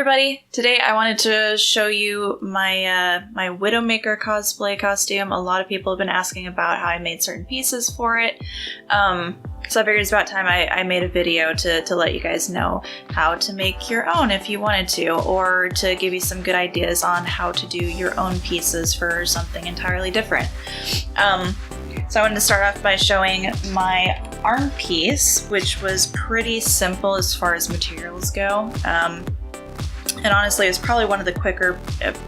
everybody! Today I wanted to show you my my Widowmaker cosplay costume. A lot of people have been asking about how I made certain pieces for it. So I figured it's about time I made a video to let you guys know how to make your own if you wanted to, or to give you some good ideas on how to do your own pieces for something entirely different. So I wanted to start off by showing my arm piece, which was pretty simple as far as materials go. And honestly, it was probably one of the quicker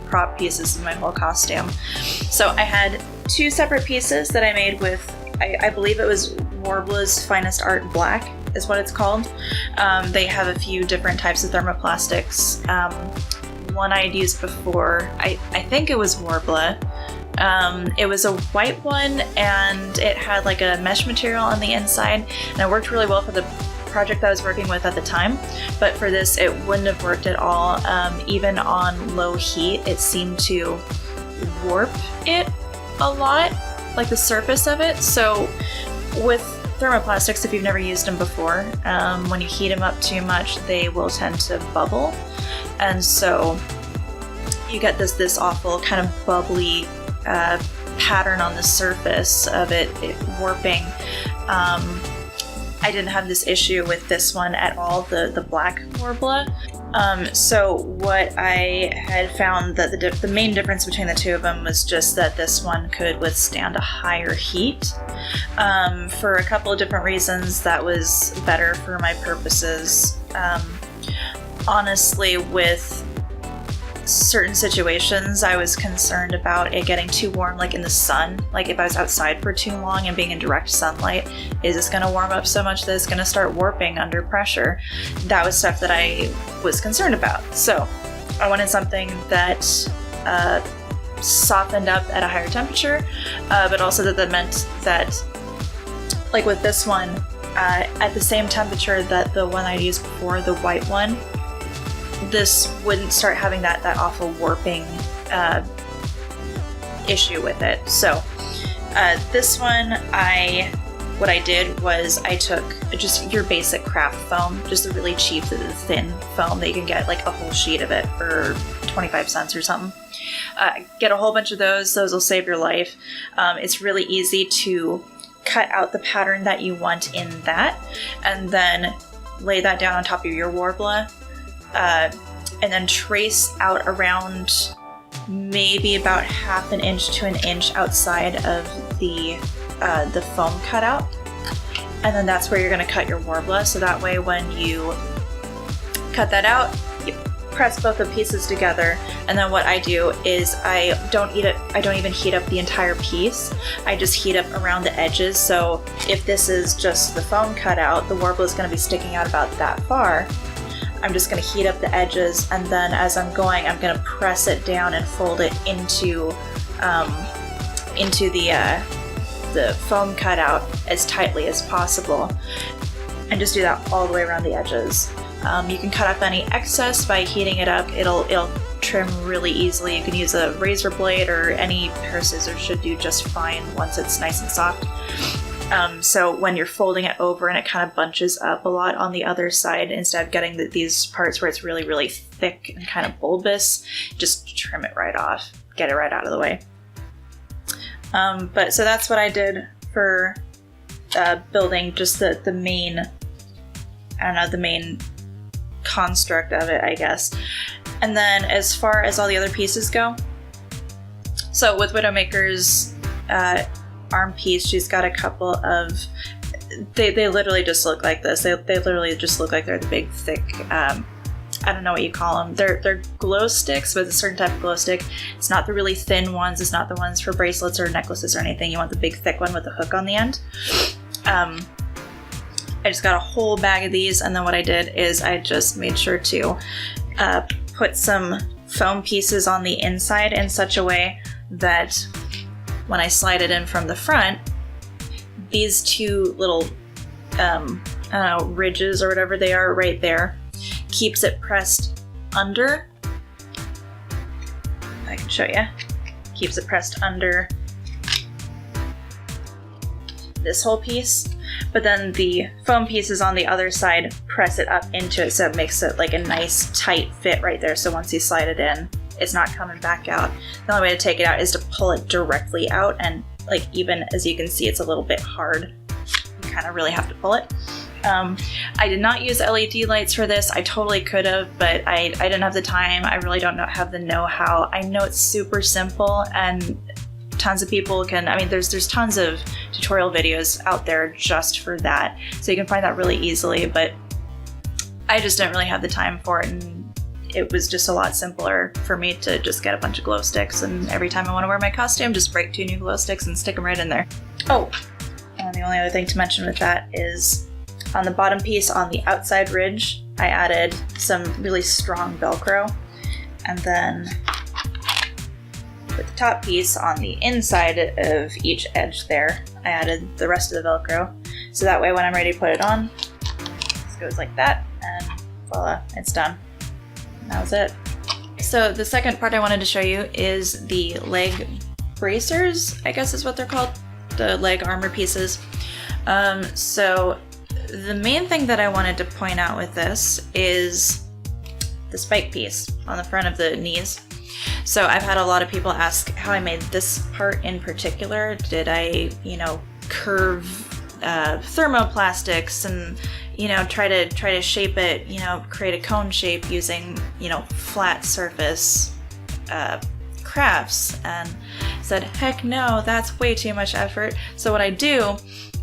prop pieces in my whole costume. So I had two separate pieces that I made with, I believe it was Warbler's Finest Art Black is what it's called. They have a few different types of thermoplastics. One I'd used before, I think it was Warbler. It was a white one and it had like a mesh material on the inside, and it worked really well for the project that I was working with at the time, but for this it wouldn't have worked at all. Even on low heat it seemed to warp it a lot, like the surface of it. So with thermoplastics, if you've never used them before, when you heat them up too much they will tend to bubble, and so you get this awful kind of bubbly pattern on the surface of it warping. I didn't have this issue with this one at all, the black Warbler. So what I had found that the main difference between the two of them was just that this one could withstand a higher heat. For a couple of different reasons, that was better for my purposes. Honestly, with certain situations I was concerned about it getting too warm, like in the sun. Like if I was outside for too long and being in direct sunlight, is this going to warm up so much that it's going to start warping under pressure? That was stuff that I was concerned about. So I wanted something that softened up at a higher temperature, but also that meant that, like with this one, at the same temperature that the one I used before, the white one, this wouldn't start having that awful warping issue with it. So this one, what I did was I took just your basic craft foam, just a really cheap, thin foam that you can get like a whole sheet of it for 25 cents or something. Get a whole bunch of those will save your life. It's really easy to cut out the pattern that you want in that, and then lay that down on top of your Warbler. And then trace out around maybe about ½ an inch to an inch outside of the foam cutout, and then that's where you're going to cut your Warbler. So that way, when you cut that out, you press both the pieces together. And then what I do is I don't even heat up the entire piece. I just heat up around the edges. So if this is just the foam cutout, the Warbler is going to be sticking out about that far. I'm just going to heat up the edges, and then as I'm going, I'm going to press it down and fold it into the foam cutout as tightly as possible, and just do that all the way around the edges. You can cut up any excess by heating it up. It'll trim really easily. You can use a razor blade, or any pair of scissors should do just fine once it's nice and soft. So when you're folding it over and it kind of bunches up a lot on the other side, instead of getting these parts where it's really, really thick and kind of bulbous, just trim it right off. Get it right out of the way. But so that's what I did for building just the main, I don't know, the main construct of it, I guess. And then as far as all the other pieces go, so with Widowmaker's arm piece, she's got a couple of, they literally just look like this. They literally just look like they're the big, thick, I don't know what you call them. They're glow sticks, but it's a certain type of glow stick. It's not the really thin ones. It's not the ones for bracelets or necklaces or anything. You want the big, thick one with the hook on the end. I just got a whole bag of these, and then what I did is I just made sure to put some foam pieces on the inside in such a way that when I slide it in from the front, these two little, I don't know, ridges or whatever they are right there, keeps it pressed under. I can show you. Keeps it pressed under this whole piece, but then the foam pieces on the other side press it up into it, so it makes it like a nice tight fit right there. So once you slide it in, it's not coming back out. The only way to take it out is to pull it directly out, and like even as you can see, it's a little bit hard. You kind of really have to pull it. I did not use LED lights for this. I totally could have, but I didn't have the time. I really don't have the know-how. I know it's super simple, and tons of people can, I mean, there's tons of tutorial videos out there just for that, so you can find that really easily, but I just didn't really have the time for it, and it was just a lot simpler for me to just get a bunch of glow sticks, and every time I want to wear my costume, just break 2 new glow sticks and stick them right in there. Oh, and the only other thing to mention with that is on the bottom piece on the outside ridge, I added some really strong Velcro, and then with the top piece on the inside of each edge there, I added the rest of the Velcro. So that way when I'm ready to put it on, it goes like that, and voila, it's done. And that was it. So the second part I wanted to show you is the leg bracers, I guess is what they're called, the leg armor pieces. So the main thing that I wanted to point out with this is the spike piece on the front of the knees. So I've had a lot of people ask how I made this part in particular. Did I, curve thermoplastics and, try to shape it, create a cone shape using, flat surface crafts? And said, heck no, that's way too much effort. So what I do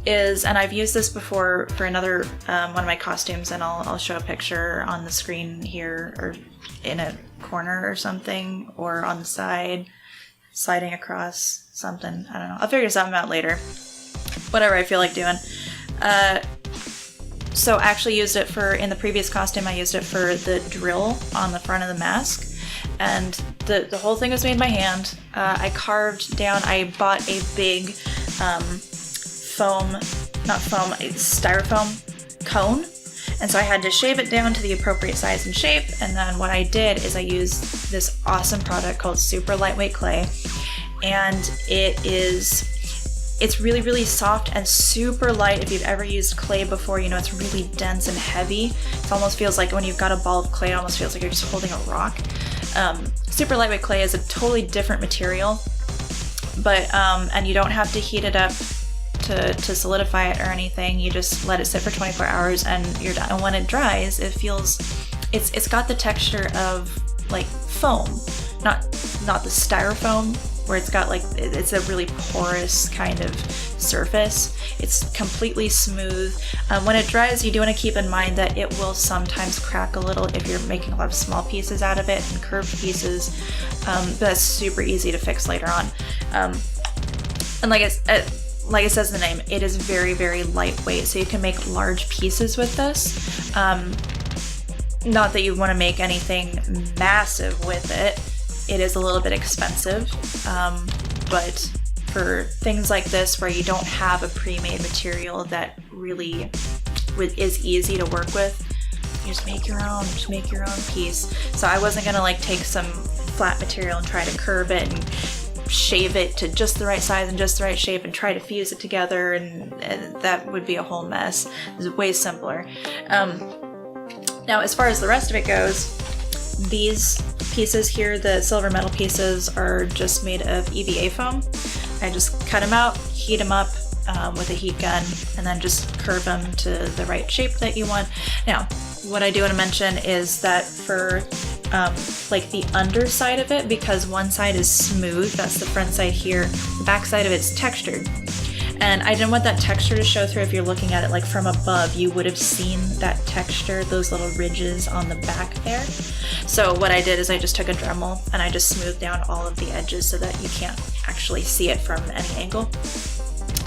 is, and I've used this before for another one of my costumes, and I'll show a picture on the screen here, or in a corner or something, or on the side, sliding across something. I don't know. I'll figure something out later. Whatever I feel like doing. So I actually used it in the previous costume, I used it for the drill on the front of the mask. And the whole thing was made by hand. I carved down, I bought a big styrofoam cone, and so I had to shave it down to the appropriate size and shape. And then what I did is I used this awesome product called super lightweight clay, and it's really, really soft and super light. If you've ever used clay before, it's really dense and heavy. It almost feels like when you've got a ball of clay, it almost feels like you're just holding a rock. Super lightweight clay is a totally different material, but and you don't have to heat it up to solidify it or anything. You just let it sit for 24 hours and you're done. And when it dries, it's got the texture of like foam, not the styrofoam, where it's got it's a really porous kind of surface. It's completely smooth. When it dries, you do want to keep in mind that it will sometimes crack a little if you're making a lot of small pieces out of it and curved pieces, but that's super easy to fix later on. And like it says in the name, it is very, very lightweight, so you can make large pieces with this. Not that you want to make anything massive with it. It is a little bit expensive, but for things like this where you don't have a pre-made material that really is easy to work with, you just make your own piece. So I wasn't gonna take some flat material and try to curve it and shave it to just the right size and just the right shape and try to fuse it together, and that would be a whole mess. It's way simpler. Now, as far as the rest of it goes, these pieces here, the silver metal pieces, are just made of EVA foam. I just cut them out, heat them up with a heat gun, and then just curve them to the right shape that you want. Now, what I do want to mention is that for the underside of it, because one side is smooth, that's the front side here, the back side of it's textured. And I didn't want that texture to show through. If you're looking at it from above, you would have seen that texture, those little ridges on the back there. So what I did is I just took a Dremel and I just smoothed down all of the edges so that you can't actually see it from any angle.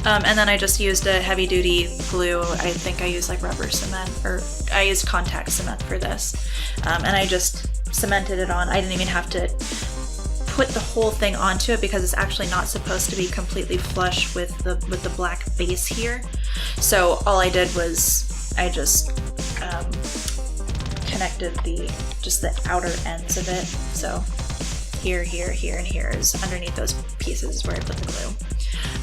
And then I just used a heavy duty glue. I think I used rubber cement, or I used contact cement for this. And I just cemented it on. I didn't even have to put the whole thing onto it because it's actually not supposed to be completely flush with the black base here. So all I did was I just connected the outer ends of it. So here, and here is underneath those pieces where I put the glue.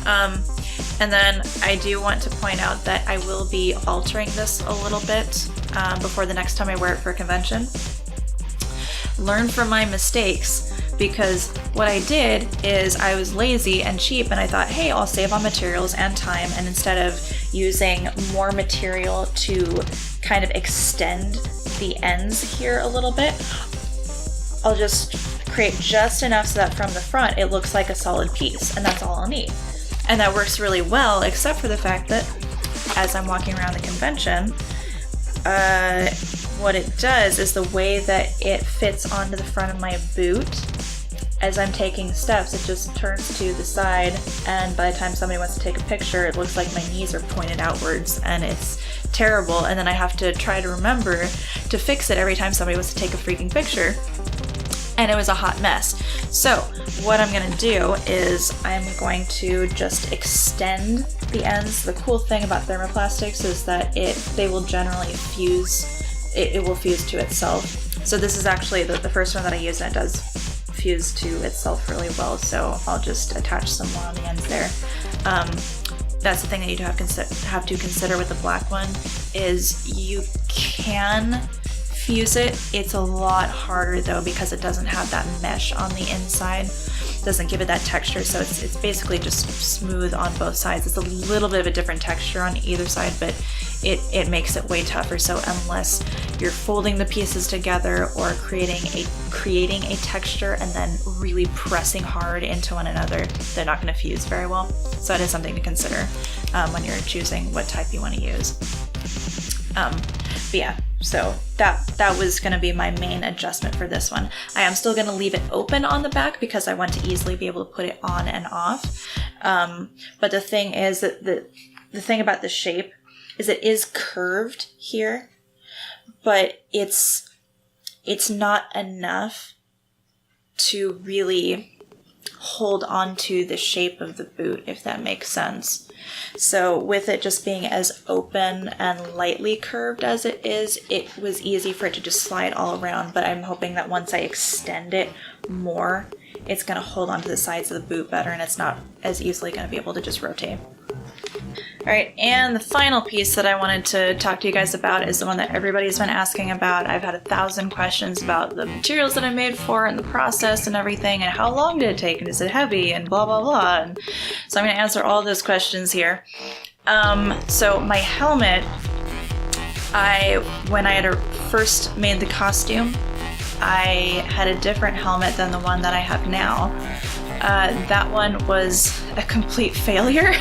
And then I do want to point out that I will be altering this a little bit before the next time I wear it for a convention. Learn from my mistakes, because what I did is I was lazy and cheap and I thought, hey, I'll save on materials and time, and instead of using more material to kind of extend the ends here a little bit, I'll just create just enough so that from the front it looks like a solid piece, and that's all I'll need. And that works really well, except for the fact that as I'm walking around the convention, what it does is the way that it fits onto the front of my boot, as I'm taking steps, it just turns to the side, and by the time somebody wants to take a picture, it looks like my knees are pointed outwards, and it's terrible, and then I have to try to remember to fix it every time somebody wants to take a freaking picture. And it was a hot mess. So what I'm gonna do is I'm going to just extend the ends. The cool thing about thermoplastics is that they will generally fuse, it will fuse to itself. So this is actually the first one that I use, and it does fuse to itself really well. So I'll just attach some more on the ends there. That's the thing that you have to consider with the black one, is you can fuse it. It's a lot harder though, because it doesn't have that mesh on the inside. It doesn't give it that texture, so it's basically just smooth on both sides. It's a little bit of a different texture on either side, but it makes it way tougher. So unless you're folding the pieces together or creating a texture and then really pressing hard into one another, they're not going to fuse very well. So it is something to consider when you're choosing what type you want to use. But yeah, so that was going to be my main adjustment for this one. I am still going to leave it open on the back because I want to easily be able to put it on and off. But the thing is that the thing about the shape is it is curved here, but it's not enough to really hold on to the shape of the boot, if that makes sense. So with it just being as open and lightly curved as it is, it was easy for it to just slide all around, but I'm hoping that once I extend it more, it's going to hold onto the sides of the boot better, and it's not as easily going to be able to just rotate. Alright, and the final piece that I wanted to talk to you guys about is the one that everybody's been asking about. I've had 1,000 questions about the materials that I made for it and the process and everything, and how long did it take, and is it heavy, and blah blah blah. And so I'm going to answer all those questions here. So my helmet, when I had first made the costume, I had a different helmet than the one that I have now. That one was a complete failure.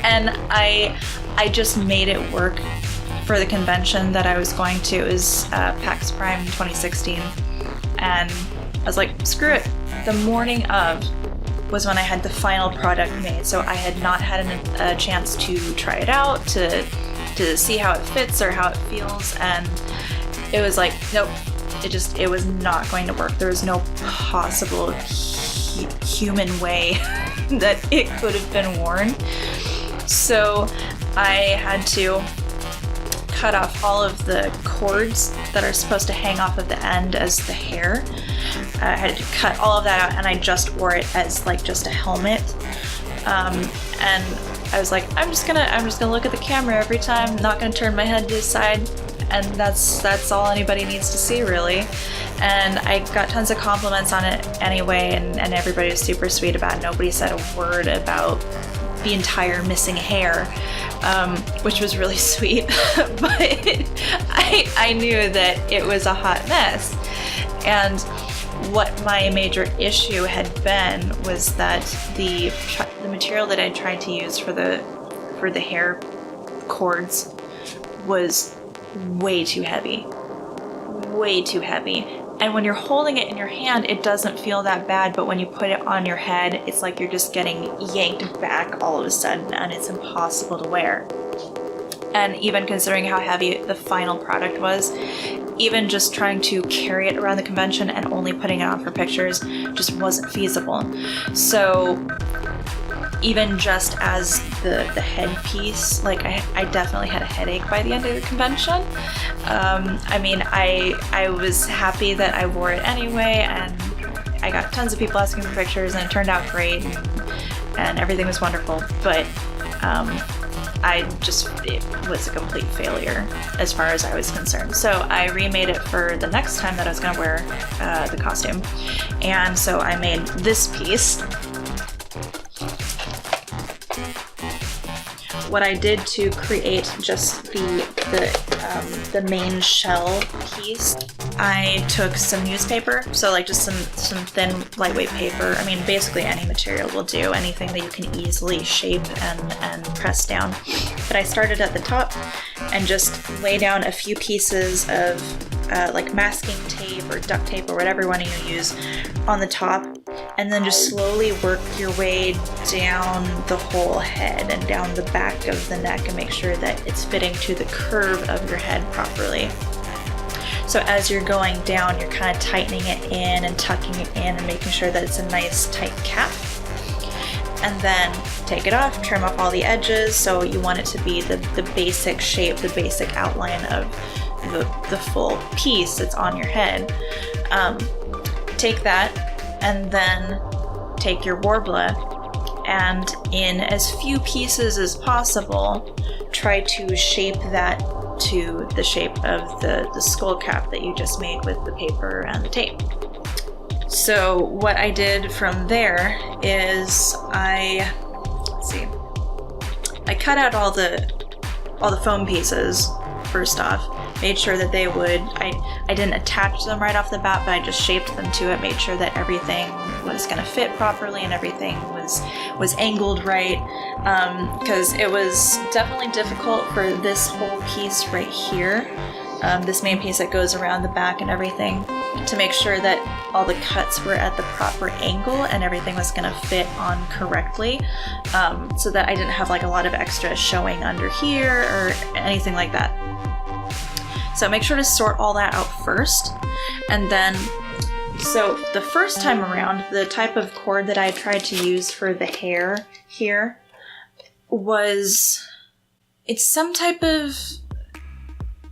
And I just made it work for the convention that I was going to. It was PAX Prime 2016, and I was like, screw it. The morning of was when I had the final product made, so I had not had a chance to try it out, to see how it fits or how it feels, and it was like, nope, it was not going to work. There was no possible human way that it could have been worn. So I had to cut off all of the cords that are supposed to hang off of the end as the hair. I had to cut all of that out, and I just wore it as like just a helmet. And I was like, I'm just gonna look at the camera every time, not gonna turn my head to the side, and that's all anybody needs to see, really. And I got tons of compliments on it anyway, and everybody was super sweet about it. Nobody said a word about the entire missing hair, which was really sweet. But I knew that it was a hot mess. And what my major issue had been was that the material that I tried to use for the hair cords was way too heavy. Way too heavy. And when you're holding it in your hand, it doesn't feel that bad, but when you put it on your head, it's like you're just getting yanked back all of a sudden, and it's impossible to wear. And even considering how heavy the final product was, even just trying to carry it around the convention and only putting it on for pictures just wasn't feasible. So even just as the headpiece, like I definitely had a headache by the end of the convention. I mean, I was happy that I wore it anyway, and I got tons of people asking for pictures, and it turned out great. and everything was wonderful, but it was a complete failure as far as I was concerned. So I remade it for the next time that I was going to wear the costume. And so I made this piece. What I did to create just the main shell piece, I took some newspaper, so like just some thin, lightweight paper. I mean, basically any material will do, anything that you can easily shape and press down. But I started at the top and just lay down a few pieces of like masking tape or duct tape or whatever one you use on the top, and then just slowly work your way down the whole head and down the back of the neck and make sure that it's fitting to the curve of your head properly. So as you're going down, you're kind of tightening it in and tucking it in and making sure that it's a nice tight cap. And then take it off, trim off all the edges. So you want it to be the basic shape, the basic outline of the full piece that's on your head. Take that and then take your warbler and in as few pieces as possible, try to shape that to the shape of the skull cap that you just made with the paper and the tape. So what I did from there is I cut out all the foam pieces first off. Made sure that they would, I didn't attach them right off the bat, but I just shaped them to it, made sure that everything was going to fit properly and everything was angled right, because it was definitely difficult for this whole piece right here, this main piece that goes around the back and everything, to make sure that all the cuts were at the proper angle and everything was going to fit on correctly, so that I didn't have like a lot of extra showing under here or anything like that. So make sure to sort all that out first. And then, so the first time around, the type of cord that I tried to use for the hair here was, it's some type of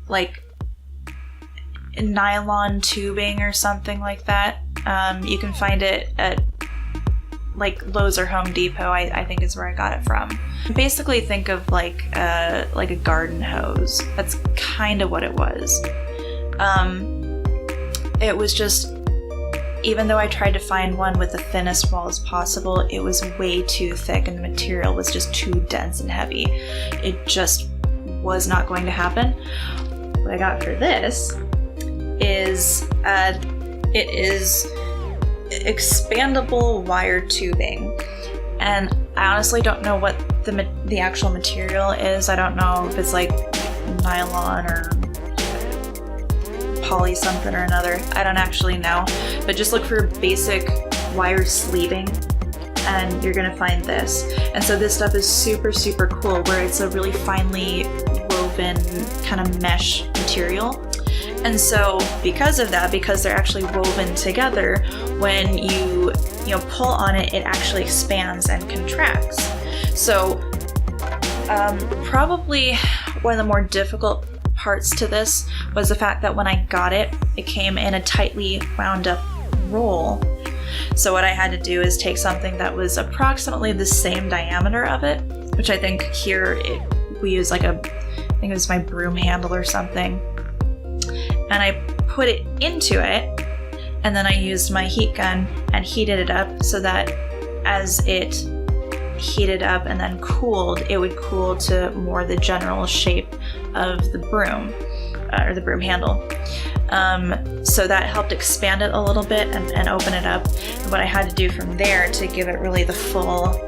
like nylon tubing or something like that. You can find it at like Lowe's or Home Depot, I think is where I got it from. Basically think of like a garden hose. That's kind of what it was. It was just, even though I tried to find one with the thinnest walls possible, it was way too thick and the material was just too dense and heavy. It just was not going to happen. What I got for this is, it is expandable wire tubing, and I honestly don't know what the actual material is. I don't know if it's like nylon or poly something or another. I don't actually know, but just look for basic wire sleeving and you're gonna find this. And so this stuff is super, super cool, where it's a really finely woven kind of mesh material. And so because of that, because they're actually woven together, when you pull on it, it actually expands and contracts. So probably one of the more difficult parts to this was the fact that when I got it, it came in a tightly wound up roll. So what I had to do is take something that was approximately the same diameter of it, which I think here we use like I think it was my broom handle or something. And I put it into it, and then I used my heat gun and heated it up so that as it heated up and then cooled, it would cool to more the general shape of the broom, or the broom handle. So that helped expand it a little bit and open it up. And what I had to do from there to give it really the full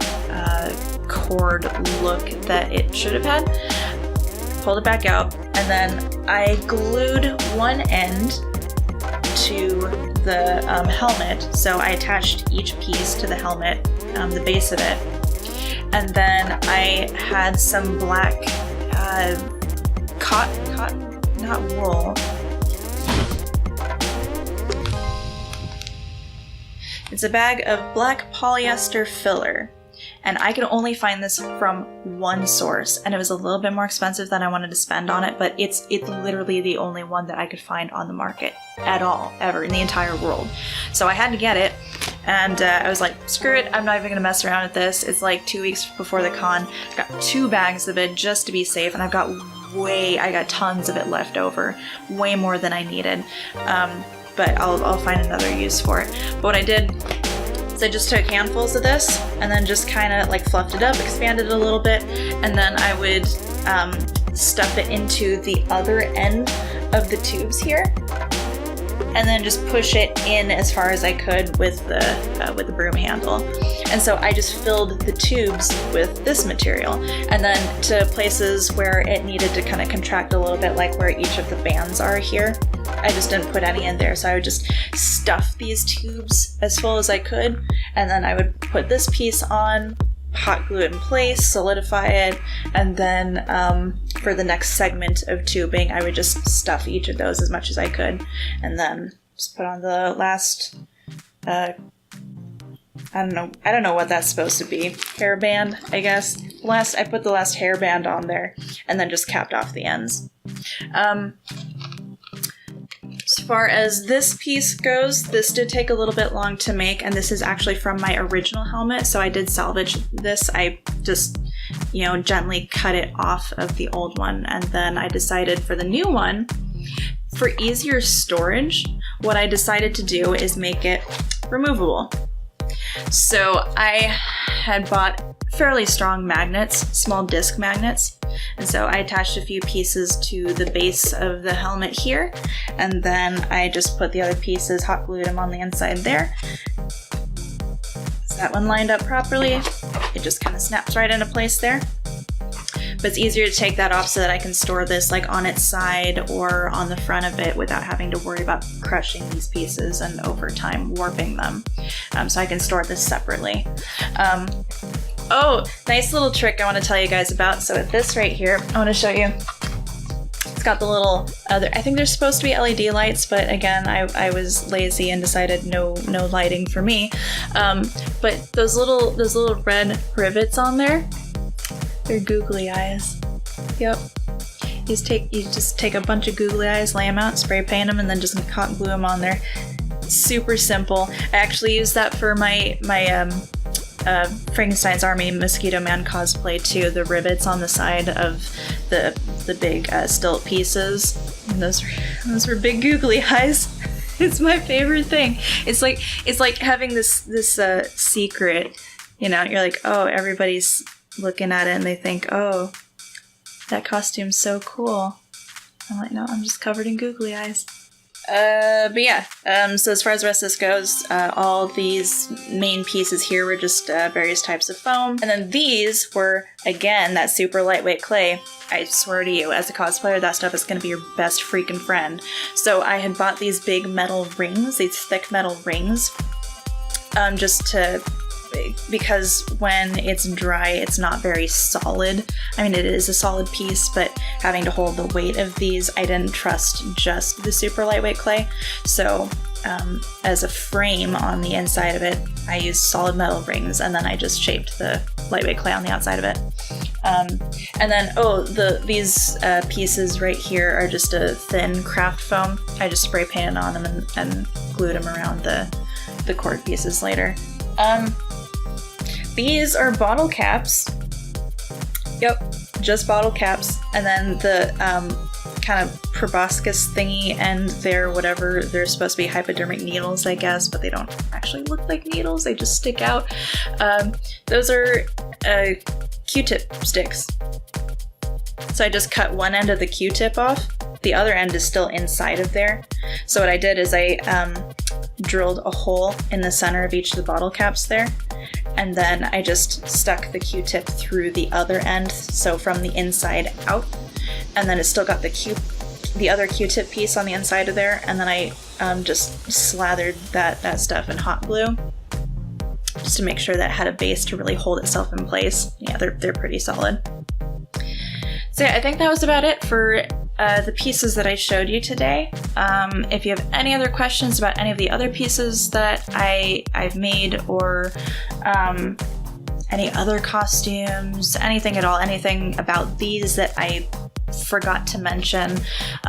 cord look that it should have had, pulled it back out, and then I glued one end to the helmet. So I attached each piece to the helmet, the base of it, and then I had some black cotton, not wool. It's a bag of black polyester filler. And I could only find this from one source, and it was a little bit more expensive than I wanted to spend on it, but it's literally the only one that I could find on the market at all, ever, in the entire world. So I had to get it, And I was like, screw it, I'm not even gonna mess around with this. It's like 2 weeks before the con. I got 2 bags of it just to be safe, and I got tons of it left over, way more than I needed. But I'll find another use for it. But what I did is I just took handfuls of this and then just kind of like fluffed it up, expanded it a little bit, and then I would stuff it into the other end of the tubes here, and then just push it in as far as I could with the broom handle. And so I just filled the tubes with this material, and then to places where it needed to kind of contract a little bit, like where each of the bands are here, I just didn't put any in there. So I would just stuff these tubes as full as I could, and then I would put this piece on, hot glue it in place, solidify it, and then for the next segment of tubing, I would just stuff each of those as much as I could, and then just put on the last, I don't know what that's supposed to be, hairband, I guess. I put the last hairband on there, and then just capped off the ends. As far as this piece goes, this did take a little bit long to make, and this is actually from my original helmet, so I did salvage this. I just, gently cut it off of the old one, and then I decided for the new one, for easier storage, what I decided to do is make it removable. So I had bought fairly strong magnets, small disc magnets, and so I attached a few pieces to the base of the helmet here, and then I just put the other pieces, hot glued them on the inside there. So that one lined up properly. It just kind of snaps right into place there. But it's easier to take that off so that I can store this like on its side or on the front of it without having to worry about crushing these pieces and over time warping them. So I can store this separately. Oh, nice little trick I want to tell you guys about. So with this right here, I want to show you. It's got the little other, I think they're supposed to be LED lights, but again, I was lazy and decided no lighting for me. But those little red rivets on there, they're googly eyes. Yep. You just take a bunch of googly eyes, lay them out, spray paint them, and then just hot glue them on there. Super simple. I actually used that for my Frankenstein's Army Mosquito Man cosplay too. The rivets on the side of the big stilt pieces. And those were big googly eyes. It's my favorite thing. It's like having this secret. You're like, oh, everybody's looking at it and they think, oh, that costume's so cool. I'm like, no, I'm just covered in googly eyes. But yeah, so as far as the rest of this goes, all these main pieces here were just various types of foam. And then these were, again, that super lightweight clay. I swear to you, as a cosplayer, that stuff is going to be your best freaking friend. So I had bought these big metal rings, these thick metal rings, because when it's dry, it's not very solid. I mean, it is a solid piece, but having to hold the weight of these, I didn't trust just the super lightweight clay. So as a frame on the inside of it, I used solid metal rings, and then I just shaped the lightweight clay on the outside of it. And then, these pieces right here are just a thin craft foam. I just spray painted on them and glued them around the cord pieces later. These are bottle caps. Yep, just bottle caps. And then the kind of proboscis thingy and they're supposed to be hypodermic needles, I guess, but they don't actually look like needles, they just stick out. Those are Q-tip sticks. So I just cut one end of the Q-tip off. The other end is still inside of there. So what I did is I drilled a hole in the center of each of the bottle caps there, and then I just stuck the Q-tip through the other end, so from the inside out, and then it's still got the other Q-tip piece on the inside of there, and then I just slathered that stuff in hot glue just to make sure that it had a base to really hold itself in place. Yeah, they're pretty solid. So yeah, I think that was about it for the pieces that I showed you today. If you have any other questions about any of the other pieces that I've made, or any other costumes, anything at all, anything about these that I forgot to mention.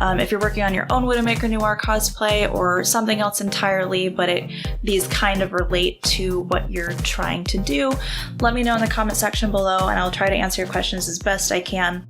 If you're working on your own Widowmaker Noire cosplay or something else entirely, but these kind of relate to what you're trying to do, let me know in the comment section below and I'll try to answer your questions as best I can.